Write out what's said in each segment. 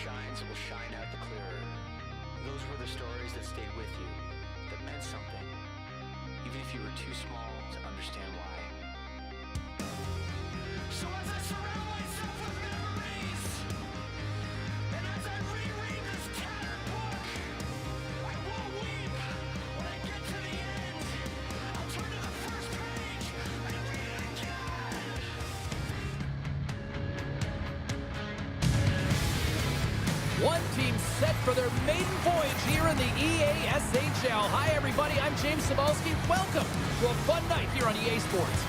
shines, it will shine out the clearer. Those were the stories that stayed with you, that meant something, even if you were too small to understand why. So as I surround myself with memories, and as I reread this tattered book, I won't weep when I get to the end. I'll turn to the first page and read it again. One team set for their maiden voyage here in the EASHL. Hi, everybody. I'm James Cebulski. Welcome to a fun night here on EA Sports.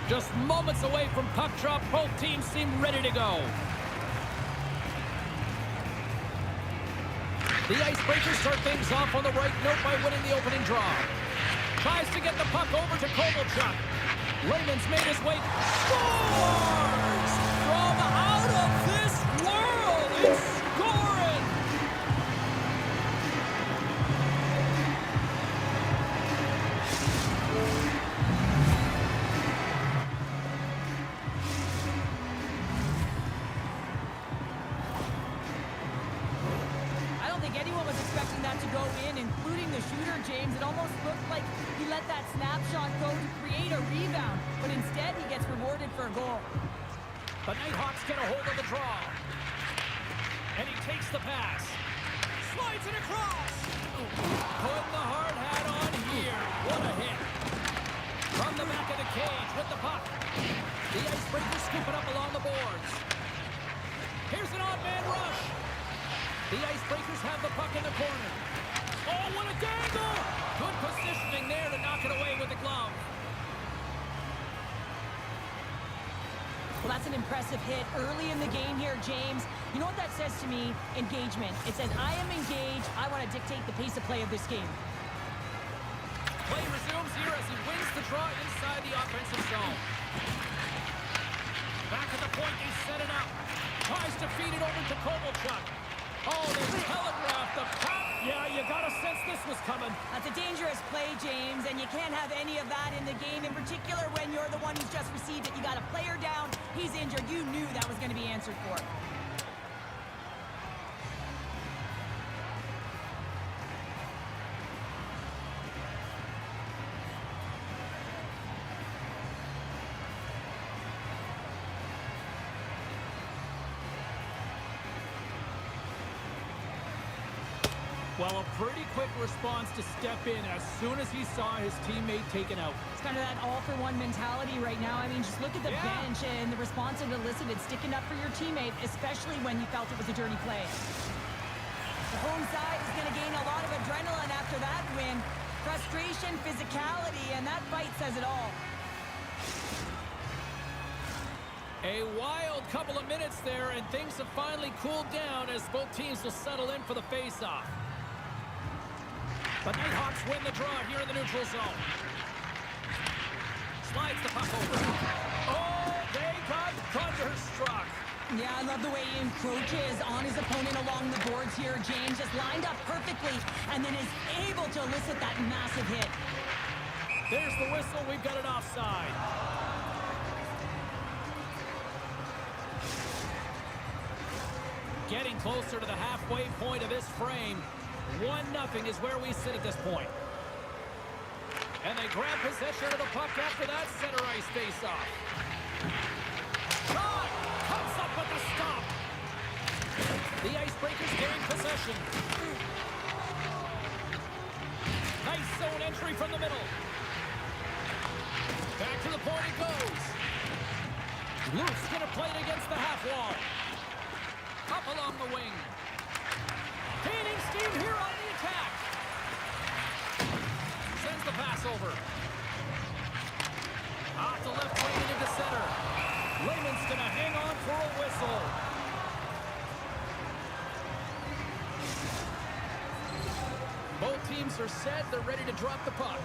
Just moments away from puck drop, both teams seem ready to go. The Icebreakers start things off on the right note by winning the opening draw. Tries to get the puck over to Kovalchuk. Lehman's made his way. Scores! From out of this world, it's scoring! Anyone was expecting that to go in, including the shooter, James. It almost looked like he let that snapshot go to create a rebound, but instead he gets rewarded for a goal. The Nighthawks get a hold of the draw. And he takes the pass. Slides it across. Putting the hard hat on here. What a hit. From the back of the cage with the puck. The Icebreakers scoop it up along the boards. Here's an odd man rush. The Icebreakers have the puck in the corner. Oh, what a dangle! Good positioning there to knock it away with the glove. Well, that's an impressive hit early in the game here, James. You know what that says to me? Engagement. It says, I am engaged. I want to dictate the pace of play of this game. Play resumes here as he wins the draw inside the offensive zone. Back at the point, they set it up. Tries to feed it over to Kovalchuk. Oh, they telegraphed the pop. Yeah, you got a sense this was coming. That's a dangerous play, James, and you can't have any of that in the game, in particular when you're the one who's just received it. You got a player down, he's injured. You knew that was going to be answered for. Well, a pretty quick response to step in as soon as he saw his teammate taken out. It's kind of that all-for-one mentality right now. I mean, just look at the bench and the response it elicited, sticking up for your teammate, especially when you felt it was a dirty play. The home side is going to gain a lot of adrenaline after that win. Frustration, physicality, and that fight says it all. A wild couple of minutes there, and things have finally cooled down as both teams will settle in for the face-off. The Nighthawks win the draw here in the neutral zone. Slides the puck over. Oh, they got thunderstruck. Yeah, I love the way he encroaches on his opponent along the boards here. James just lined up perfectly and then is able to elicit that massive hit. There's the whistle. We've got it offside. Getting closer to the halfway point of this frame. 1-0 is where we sit at this point. And they grab possession of the puck after that center ice face-off. Shot! Comes up with the stop. The Icebreakers gain possession. Nice zone entry from the middle. Back to the point it goes. Luke's gonna play it against the half wall. Up along the wing. Gaining steam here on the attack. Sends the pass over. Off the left wing and into center. Lehman's going to hang on for a whistle. Both teams are set. They're ready to drop the puck.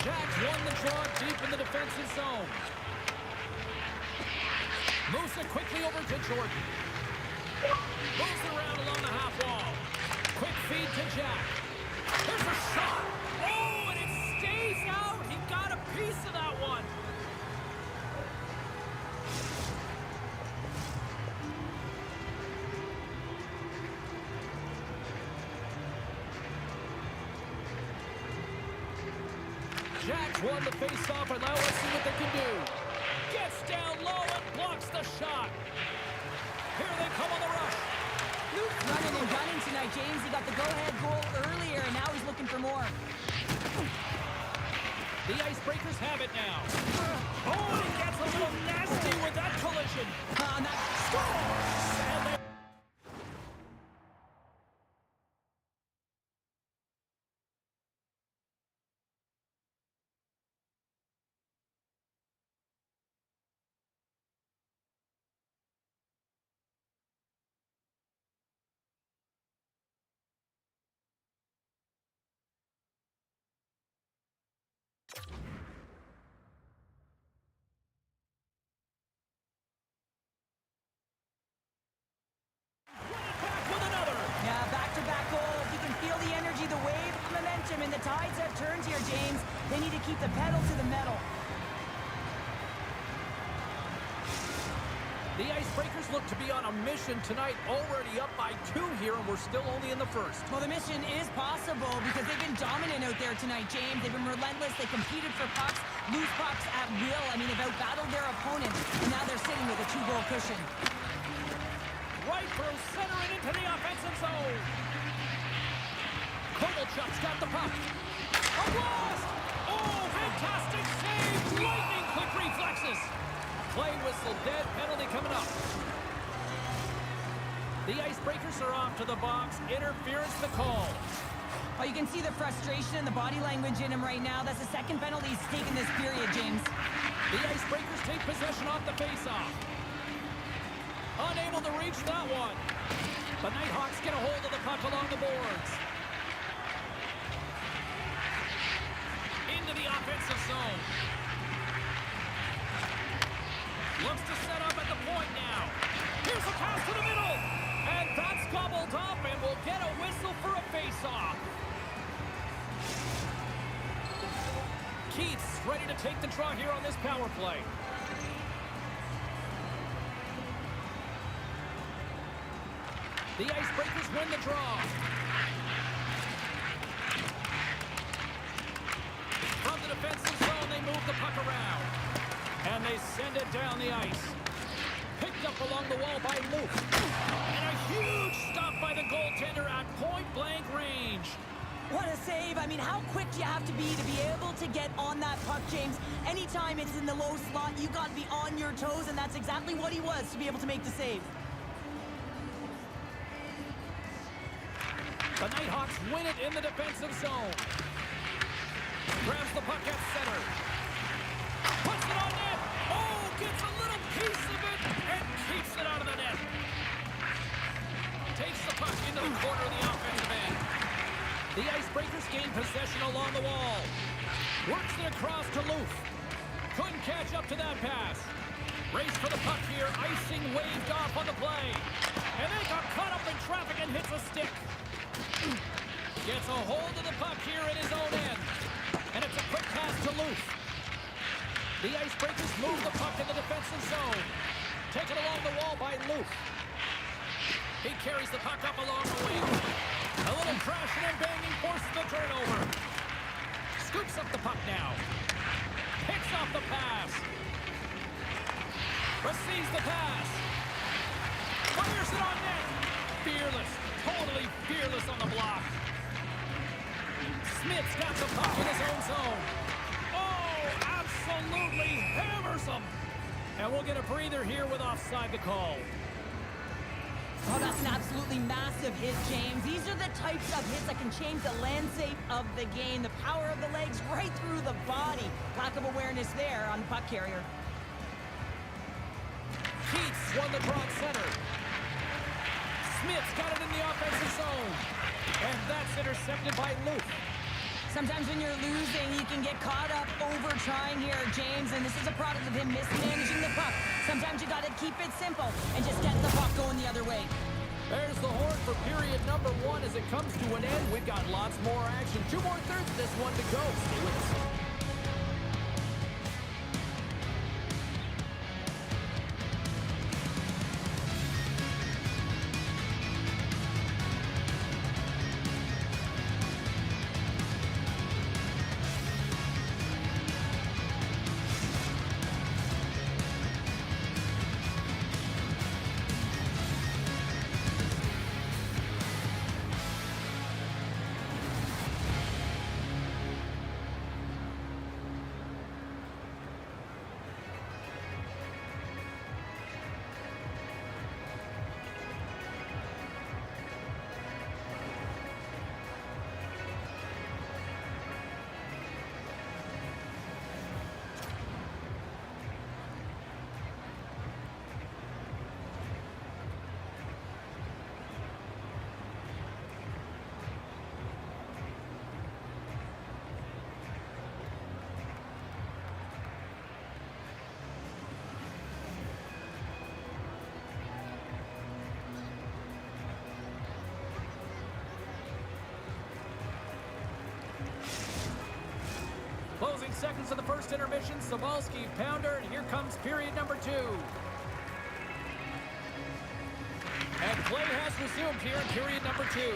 Jacks won the draw deep in the defensive zone. Moves it quickly over to Jordan. Moves it around along the half wall. Quick feed to Jack. There's a shot. Oh, and it stays out. He got a piece of that one. Jack's won the face-off, and now let's see what they can do. Gets down low and blocks the shot. Here they come on the rush. Luke's running and gunning tonight, James. He got the go-ahead goal earlier, and now he's looking for more. The Icebreakers have it now. Oh, and he gets a little nasty with that collision. And that scores! And they back with another. Yeah, back-to-back goals. You can feel the energy, the wave, the momentum, and the tides have turned here, James. They need to keep the pedal to the metal. The Icebreakers look to be on a mission tonight, already up by 2 here, and we're still only in the first. Well, the mission is possible because they've been dominant out there tonight, James. They've been relentless. They competed for pucks, loose pucks at will. I mean, they've outbattled their opponents, and now they're sitting with a 2-goal cushion. Right through center and into the offensive zone. Kovalchuk's got the puck. A blast! Oh, fantastic save! Lightning quick reflexes. Play whistle, dead penalty coming up. The Icebreakers are off to the box. Interference the call. Oh, you can see the frustration and the body language in him right now. That's the second penalty he's taken this period, James. The Icebreakers take possession off the faceoff. Unable to reach that one. The Nighthawks get a hold of the puck along the boards. Into the offensive zone. Looks to set up at the point now. Here's a pass to the middle. And that's gobbled up, and we'll get a whistle for a face-off. Keith's ready to take the draw here on this power play. The Icebreakers win the draw. From the defensive zone, they move the puck around. And they send it down the ice. Picked up along the wall by Luke. And a huge stop by the goaltender at point-blank range. What a save. I mean, how quick do you have to be able to get on that puck, James? Anytime it's in the low slot, you got to be on your toes, and that's exactly what he was to be able to make the save. The Nighthawks win it in the defensive zone. Grabs the puck at center. Puts it on net. Oh, gets a little piece of it and keeps it out of the net. Takes the puck into the corner of the offensive end. The Icebreakers gain possession along the wall. Works it across to Loof. Couldn't catch up to that pass. Race for the puck here. Icing waved off on the play. And they got caught up in traffic and hits a stick. Gets a hold of the puck here in his own end. And it's a quick pass to Loof. The Icebreakers move the puck in the defensive zone. Taken along the wall by Loof. He carries the puck up along the wing. A little crashing and banging forces the turnover. Scoops up the puck now. Picks off the pass. Receives the pass. Fires it on net. Fearless. Totally fearless on the block. Smith's got the puck in his own zone. Oh, absolutely hammers him. And we'll get a breather here with offside the call. Oh, that's an absolutely massive hit, James. These are the types of hits that can change the landscape of the game. The power of the legs right through the body. Lack of awareness there on the puck carrier. Keats won the draw at center. Smith's got it in the offensive zone. And that's intercepted by Luke. Sometimes when you're losing, you can get caught up over trying here, James, and this is a product of him mismanaging the puck. Sometimes you got to keep it simple and just get the puck going the other way. There's the horn for period number 1 as it comes to an end. We've got lots more action. 2 more thirds of this one to go. Stay with us. Closing seconds of the first intermission, Sabalski, pounder, and here comes period number 2. And play has resumed here in period number 2.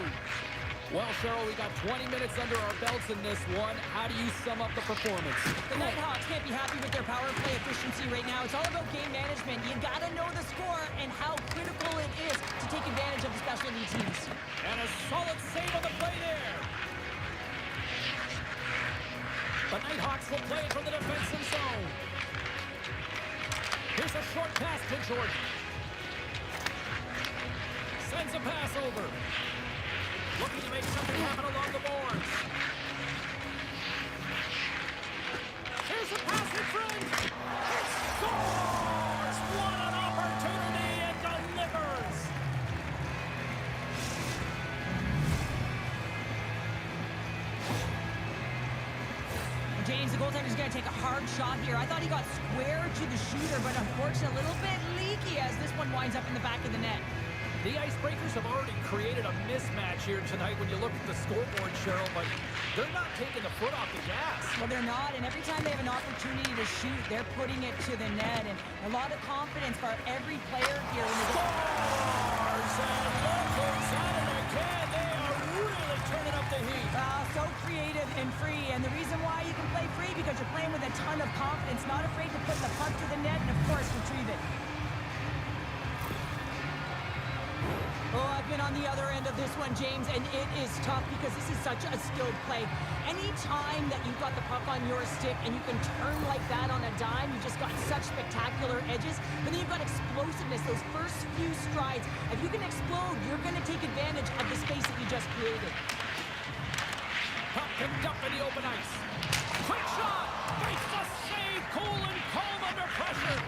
Well, Cheryl, we got 20 minutes under our belts in this one. How do you sum up the performance? The Nighthawks can't be happy with their power play efficiency right now. It's all about game management. You got to know the score and how critical it is to take advantage of the specialty teams. And a solid save on the play there. The Nighthawks will play it from the defensive zone. Here's a short pass to Jordan. Sends a pass over. Looking to make something happen along the boards. Here's a pass in front. It scores! What an opportunity and delivers! James, the goaltender's going to take a hard shot here. I thought he got square to the shooter, but unfortunately a little bit leaky as this one winds up in the back of the net. The Icebreakers have already created a mismatch here tonight when you look at the scoreboard, Cheryl, but they're not taking the foot off the gas. Well, they're not, and every time they have an opportunity to shoot, they're putting it to the net, and a lot of confidence for every player here. When they Scores! And look who's at it again. They are really turning up the heat. So creative and free, and the reason why you can play free because you're playing with a ton of confidence, not afraid to put the puck to the net, and of course, retrieve it. Oh, I've been on the other end of this one, James, and it is tough because this is such a skilled play. Any time that you've got the puck on your stick and you can turn like that on a dime, you've just got such spectacular edges, but then you've got explosiveness, those first few strides. If you can explode, you're going to take advantage of the space that you just created. Puck picked up in the open ice. Quick shot! Makes the save! Cool and calm under pressure.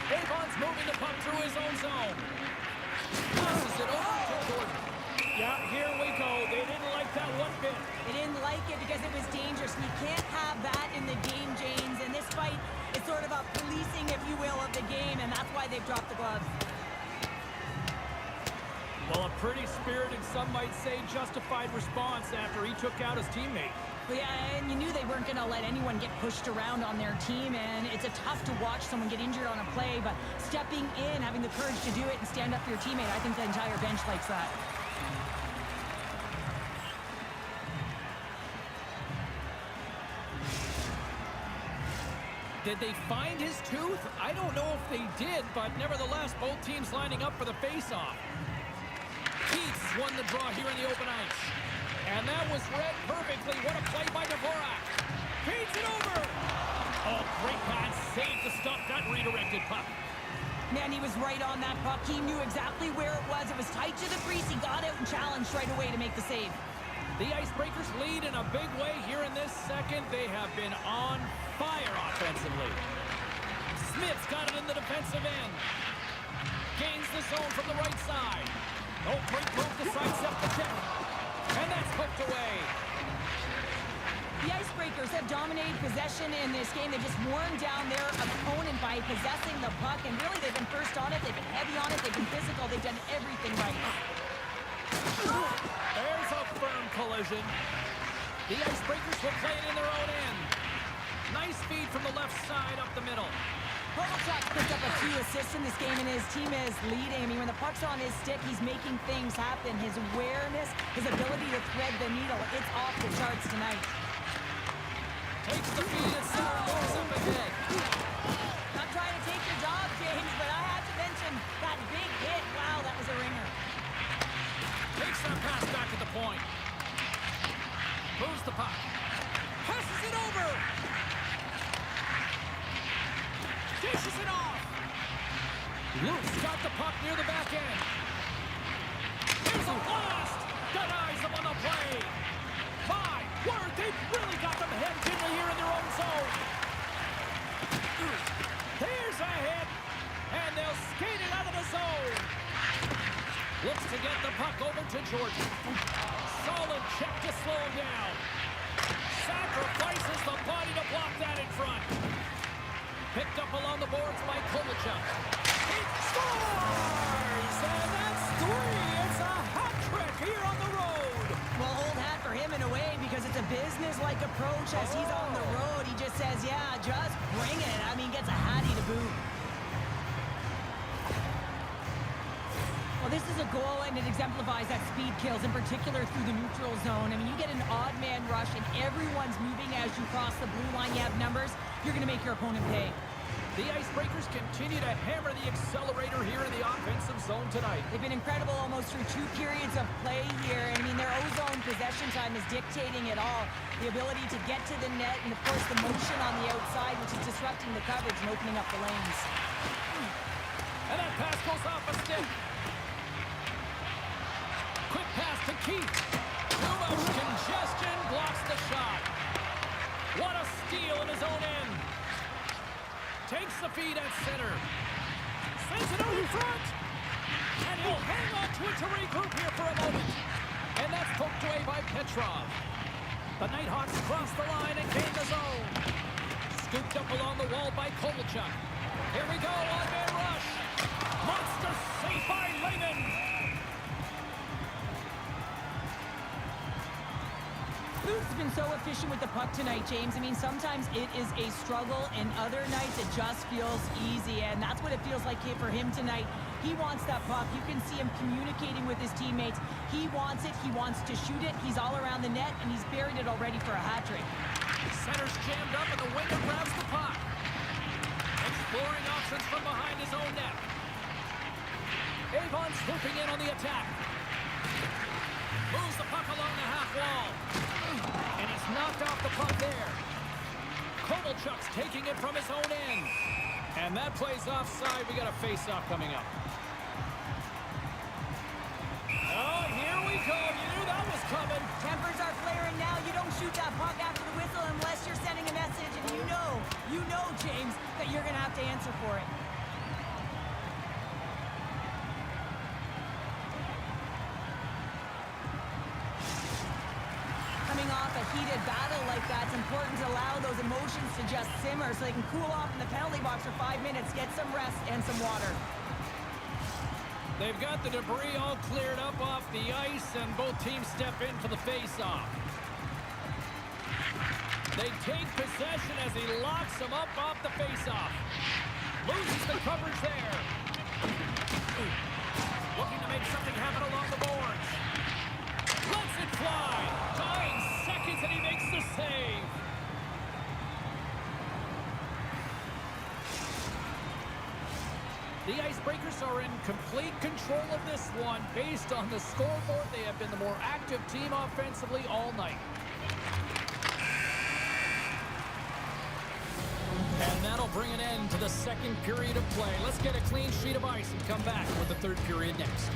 Avon's moving the puck through his own zone. Passes it over to Jordan. Yeah, here we go. They didn't like that one bit. They didn't like it because it was dangerous, and you can't have that in the game, James. And this fight is sort of a policing, if you will, of the game, and that's why they've dropped the gloves. Well, a pretty spirited, some might say justified response after he took out his teammate. Yeah, and you knew they weren't going to let anyone get pushed around on their team, and it's a tough to watch someone get injured on a play, but stepping in, having the courage to do it and stand up for your teammate, I think the entire bench likes that. Did they find his tooth? I don't know if they did, but nevertheless, both teams lining up for the face-off. Keats won the draw here in the open ice. And that was read perfectly. What a play by Dvorak. Feeds it over. Oh, great pass. Save to stop that redirected puck. Man, he was right on that puck. He knew exactly where it was. It was tight to the crease. He got out and challenged right away to make the save. The Icebreakers lead in a big way here in this second. They have been on fire offensively. Smith's got it in the defensive end. Gains the zone from the right side. Oh, great move to sidestep the check. And that's hooked away. The Icebreakers have dominated possession in this game. They just worn down their opponent by possessing the puck, and really they've been first on it, they've been heavy on it, they've been physical, they've done everything right. There's a firm collision. The Icebreakers will play it in their own end. Nice feed from the left side up the middle. Kovalchuk's picked up a few assists in this game, and his team is leading. I mean, when the puck's on his stick, he's making things happen. His awareness, his ability to thread the needle, it's off the charts tonight. Takes the feed and center, moves up ahead. Not trying to take your job, James, but I have to mention that big hit. Wow, that was a ringer. Takes that pass back at the point. Moves the puck. Passes it over. Dishes it off. Luke's got the puck near the back end. There's a blast. Denies him on the play. My word, they've really got them hemmed in here in their own zone. There's a hit. And they'll skate it out of the zone. Looks to get the puck over to Jordan. Solid check to slow him down. Sacrifices the body to block that in front. Picked up along the boards by Kovalchuk. He scores! And that's 3. It's a hat trick here on the road. Well, old hat for him in a way, because it's a business-like approach as he's on the road. He just says, yeah, just bring it. I mean, gets a hattie to boot. Well, this is a goal, and it exemplifies that speed kills, in particular through the neutral zone. I mean, you get an odd man rush, and everyone's moving as you cross the blue line. You have numbers. You're going to make your opponent pay. The Icebreakers continue to hammer the accelerator here in the offensive zone tonight. They've been incredible almost through 2 periods of play here. And I mean, their O-zone possession time is dictating it all. The ability to get to the net, and of course the motion on the outside, which is disrupting the coverage and opening up the lanes. And that pass goes off a stick. Quick pass to Keith. Too much congestion, blocks the shot. What a steal in his own end. Takes the feed at center. Sends it out in front. And he'll hang on to it to regroup here for a moment. And that's poked away by Petrov. The Nighthawks cross the line and gain the zone. Scooped up along the wall by Kovalchuk. Here we go, one-man rush. Monster save by Lehman. Luke's been so efficient with the puck tonight, James. I mean, sometimes it is a struggle, and other nights it just feels easy, and that's what it feels like here for him tonight. He wants that puck. You can see him communicating with his teammates. He wants it. He wants to shoot it. He's all around the net, and he's buried it already for a hat trick. Center's jammed up, and the winger grabs the puck. Exploring options from behind his own net. Avon swooping in on the attack. Moves the puck along the half wall. And he's knocked off the puck there. Kovalchuk's taking it from his own end. And that plays offside. We got a face-off coming up. Oh, here we go. You knew that was coming. Tempers are flaring now. You don't shoot that puck after the whistle unless you're sending a message, and you know, James, that you're going to have to answer for it. Coming off a heated battle like that, it's important to allow those emotions to just simmer so they can cool off in the penalty box for 5 minutes, get some rest and some water. They've got the debris all cleared up off the ice, and both teams step in for the face-off. They take possession as he locks him up off the face-off. Loses the coverage there. Looking to make something happen along the boards. Lets it fly. 9 seconds and he makes the save. The Icebreakers are in complete control of this one. Based on the scoreboard, they have been the more active team offensively all night. And that'll bring an end to the second period of play. Let's get a clean sheet of ice and come back with the third period next.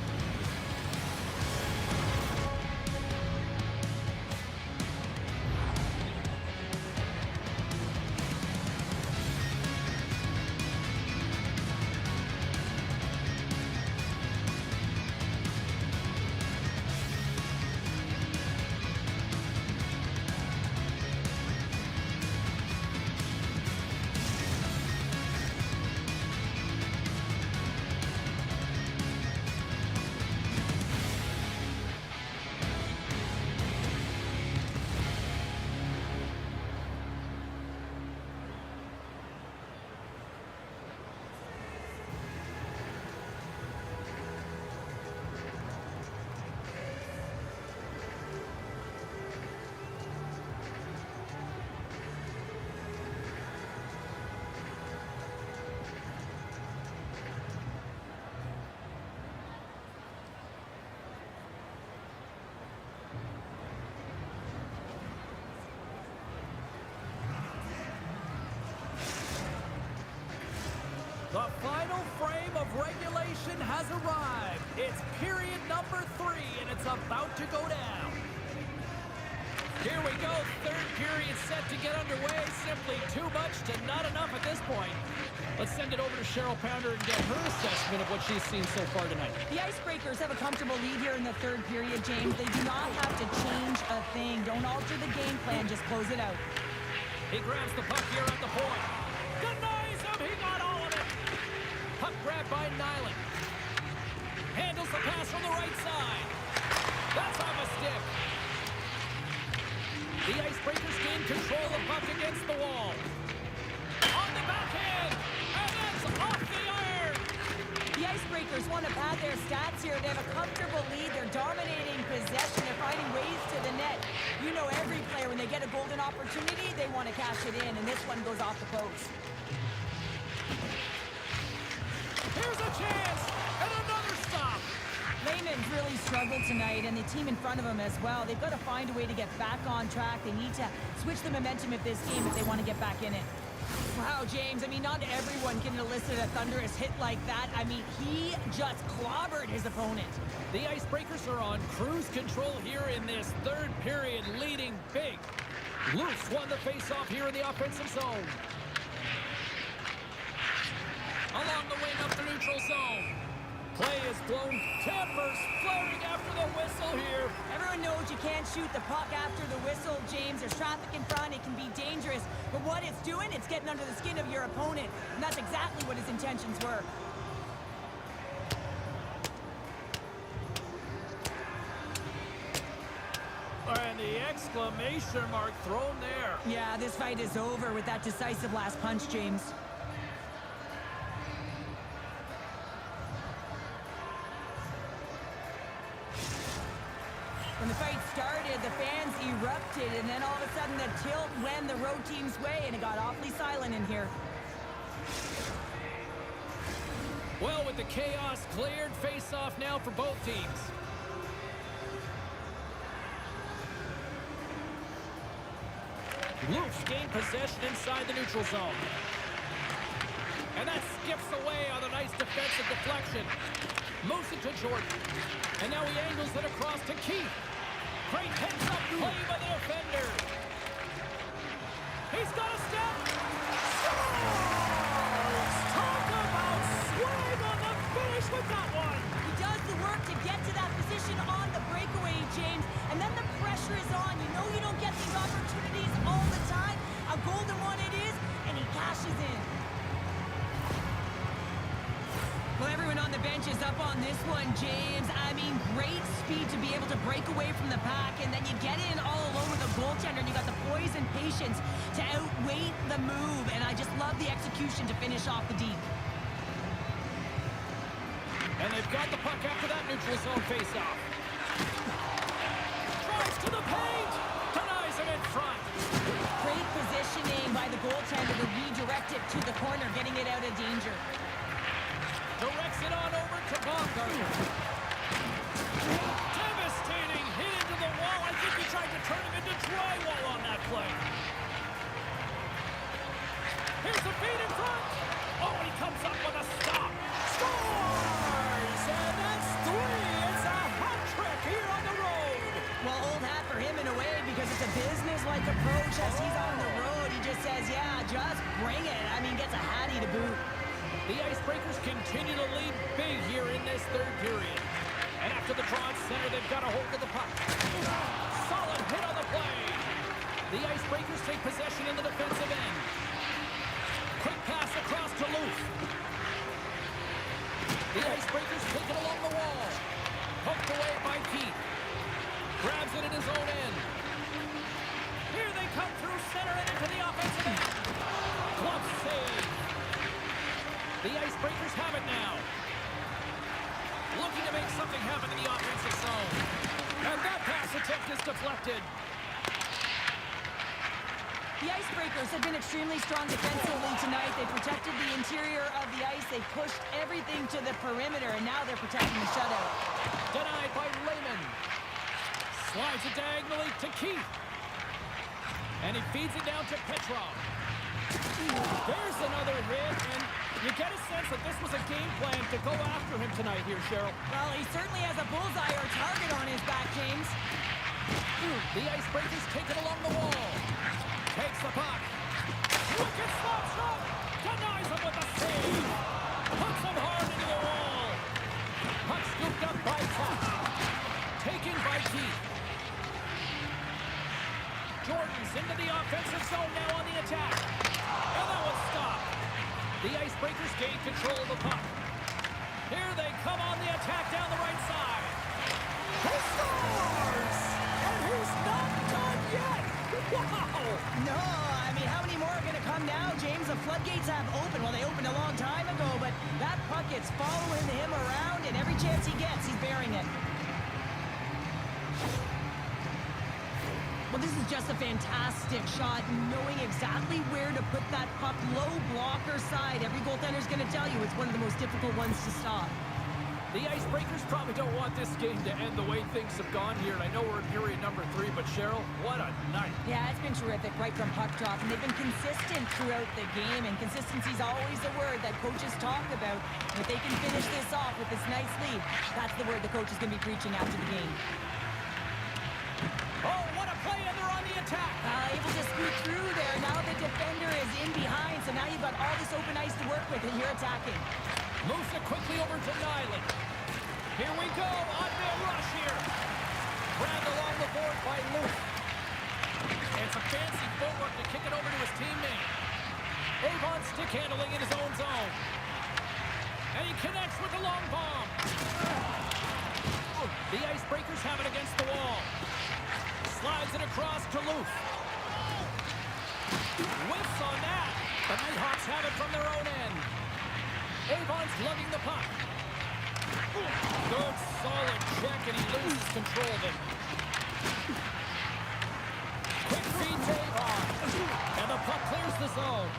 The final frame of regulation has arrived. It's period number 3, and it's about to go down. Here we go, third period set to get underway. Simply too much to not enough at this point. Let's send it over to Cheryl Pounder and get her assessment of what she's seen so far tonight. The Icebreakers have a comfortable lead here in the third period, James. They do not have to change a thing. Don't alter the game plan, just close it out. He grabs the puck here at the point. Denies him, he got all of it. Puck grabbed by Nyland. Handles the pass from the right side. That's off a stick. The Icebreakers gain control of the puck against the wall. On the backhand, and it's off the iron. The Icebreakers want to pad their stats here. They have a comfortable lead. They're dominating possession. They're finding ways to the net. You know every player, when they get a golden opportunity, they want to cash it in, and this one goes off the post. Here's a chance, and another stop. Lehman's really struggled tonight, and the team in front of him as well. They've got to find a way to get back on track. They need to switch the momentum of this game if they want to get back in it. Wow, James, I mean, not everyone can elicit a thunderous hit like that. I mean, he just clobbered his opponent. The Icebreakers are on cruise control here in this third period, leading big. Loose won the faceoff here in the offensive zone. Along the wing up the neutral zone. Play is blown. Timbers floating after the whistle here. Everyone knows you can't shoot the puck after the whistle, James. There's traffic in front. It can be dangerous. But what it's doing, it's getting under the skin of your opponent. And that's exactly what his intentions were. And the exclamation mark thrown there. Yeah, this fight is over with that decisive last punch, James. When the fight started, the fans erupted, and then all of a sudden the tilt went the road team's way, and it got awfully silent in here. Well, with the chaos cleared, face-off now for both teams. Loose gain possession inside the neutral zone. And that skips away on a nice defensive deflection. Moves it to Jordan. And now he angles it across to Keith. Great heads-up play by the defender. He's got a step. Scores! Talk about swing on the finish with that one. He does the work to get to that position on the breakaway, James, and then the pressure is on. You know you don't get these opportunities all the time. A golden one it is, and he cashes in. Well, everyone on the bench is up on this one, James. I mean, great speed to be able to break away from the pack, and then you get in all alone with the goaltender, and you got the poise and patience to outweigh the move, and I just love the execution to finish off the deep. And they've got the puck after that neutral zone faceoff. Drives to the paint. Denies him in front. Great positioning by the goaltender to redirect it to the corner, getting it out of danger. Directs it on over to Baumgartner. Devastating hit into the wall. I think he tried to turn him into drywall on that play. Here's the feed in front. Oh, he comes up with a stop. Scores! And that's 3. It's a hat trick here on the road. Well, old hat for him in a way, because it's a business-like approach as he's on the road. He just says, yeah, just bring it. I mean, gets a hattie to boot. The Icebreakers continue to lead big here in this third period. And after the draw at center, they've got a hold of the puck. Solid hit on the play. The Icebreakers take possession in the defensive end. Quick pass across to Luth. The Icebreakers take it along the wall. Poked away by Keith. Grabs it in his own end. Here they come through center and into the offensive end. Glove save. The Icebreakers have it now. Looking to make something happen in the offensive zone. And that pass attempt is deflected. The Icebreakers have been extremely strong defensively tonight. They protected the interior of the ice. They pushed everything to the perimeter, and now they're protecting the shutout. Denied by Lehman. Slides it diagonally to Keith. And he feeds it down to Petrov. There's another hit, and you get a sense that this was a game plan to go after him tonight here, Cheryl. Well, he certainly has a bullseye or target on his back, James. The Icebreakers take it along the wall. Takes the puck. Wicked slap shot. Denies him with the save. Puts him hard into the wall. Puck scooped up by Tuck. Taken by Keith. Jordan's into the offensive zone now on the attack. And that was stopped. The Icebreakers gain control of the puck. Here they come on the attack down the right side. He scores! And he's not done yet! Wow! No, I mean, how many more are going to come now, James? The floodgates have opened. Well, they opened a long time ago, but that puck is following him around, and every chance he gets, he's burying it. Well, this is just a fantastic shot, knowing exactly where to put that puck, low blocker side. Every goaltender's going to tell you it's one of the most difficult ones to stop. The Icebreakers probably don't want this game to end the way things have gone here. And I know we're in period number 3, but Cheryl, what a night. Yeah, it's been terrific right from puck drop, and they've been consistent throughout the game, and consistency's always a word that coaches talk about. If they can finish this off with this nice lead, that's the word the coach is going to be preaching after the game. Oh, what a play, and they're on the attack. Able to scoot through there. Now the defender is in behind, so now you've got all this open ice to work with, and you're attacking. Moves it quickly over to Nyland. Here we go, on-man rush here. Grabbed along the board by Luke. And some fancy footwork to kick it over to his teammate. Avon stick handling in his own zone. And he connects with the long bomb. The Icebreakers have it against the wall. Slides it across to Luke. Whiffs on that. The Nighthawks have it from their own end. Avon's lugging the puck. Good, solid check, and he loses control of it. Quick feed to Avon. And the puck clears the zone.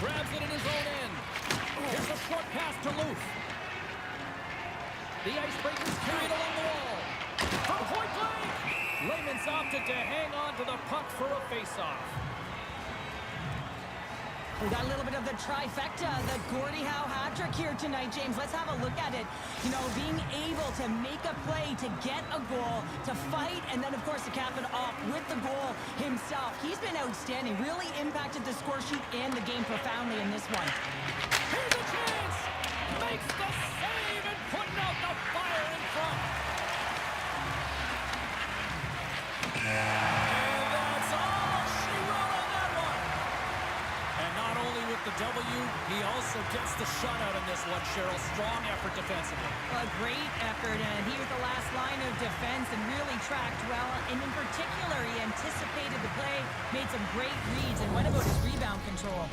Grabs it in his own end. Here's a short pass to Luke. The Icebreakers carry it along the wall. From point blank! Lehman's opted to hang on to the puck for a face-off. We got a little bit of the trifecta, the Gordie Howe hat trick here tonight, James. Let's have a look at it. You know, being able to make a play, to get a goal, to fight, and then, of course, to cap it off with the goal himself. He's been outstanding, really impacted the score sheet and the game profoundly in this one. Here's a chance! Makes the save and putting out the fire in front. And that's all she wrote on that one. And not only with the W, he also gets the shutout in this one, Cheryl. Strong effort defensively. A great effort, and he was the last line of defense and really tracked well. And in particular, he anticipated the play, made some great reads, and went about his rebound control.